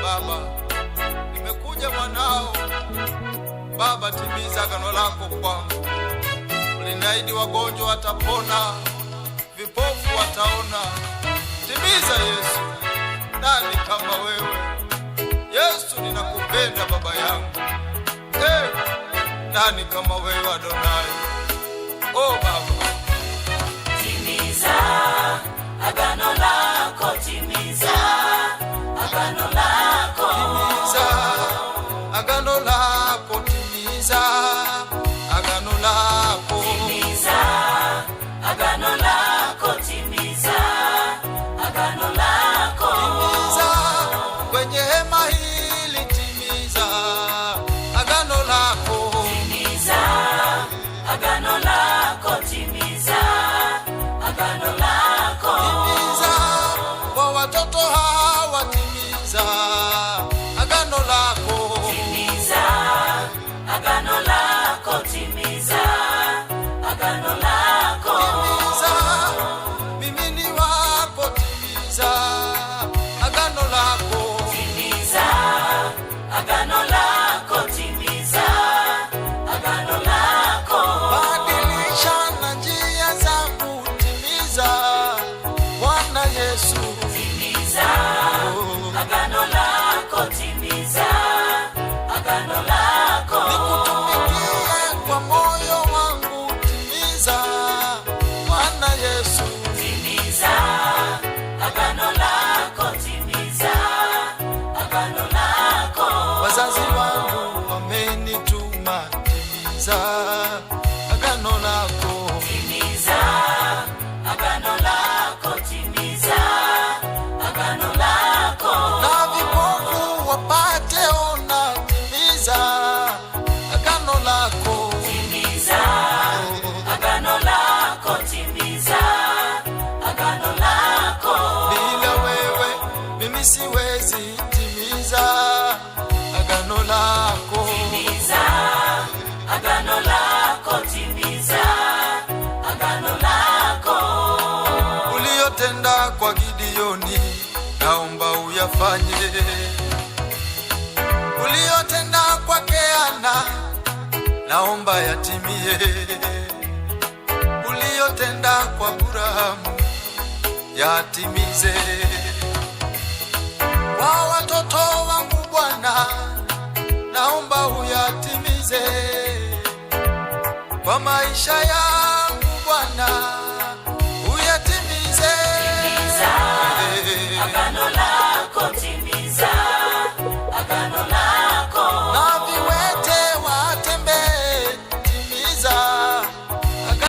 msalaba. Nimekuja mwanao, Baba, timiza agano lako kwangu. Uliniahidi wagonjwa watapona, vipofu wataona. Timiza Yesu, nani kama wewe? Yesu, ninakupenda Baba yangu. Hey, nani kama wewe Adonai? Oh Baba, timiza agano lako, timiza agano lako, timiza agano lako, timiza agano lako, timiza agano lako, timiza agano lako, timiza kwenye hema hili, timiza agano lako, timiza agano lako, timiza agano lako, timiza kwa watoto hawa, timiza agano lako, timiza agano lako, timiza agano lako, timiza mimini wako, timiza agano lako, timiza agano lako, timiza agano lako, badilisha na njia zangu, timiza Bwana Yesu, timiza agano lako, timiza agano lako, nikutumikie kwa moyo wangu, timiza Bwana Yesu, timiza agano lako, timiza agano lako, wazazi wangu wamenituma, timiza agano lako, timiza agano lako, timiza agano lako, na vipofu wapate ona, timiza agano lako, timiza agano lako, timiza agano lako, bila wewe mimi siwezi, timiza agano lako, timiza agano lako, timiza agano lako, uliyotenda kwa Gideoni naomba uyafanye, uliyotenda kwa Keana naomba yatimie, uliyotenda kwa Abrahamu yatimize, kwa watoto wangu Bwana naomba uyatimize, kwa maisha yangu Bwana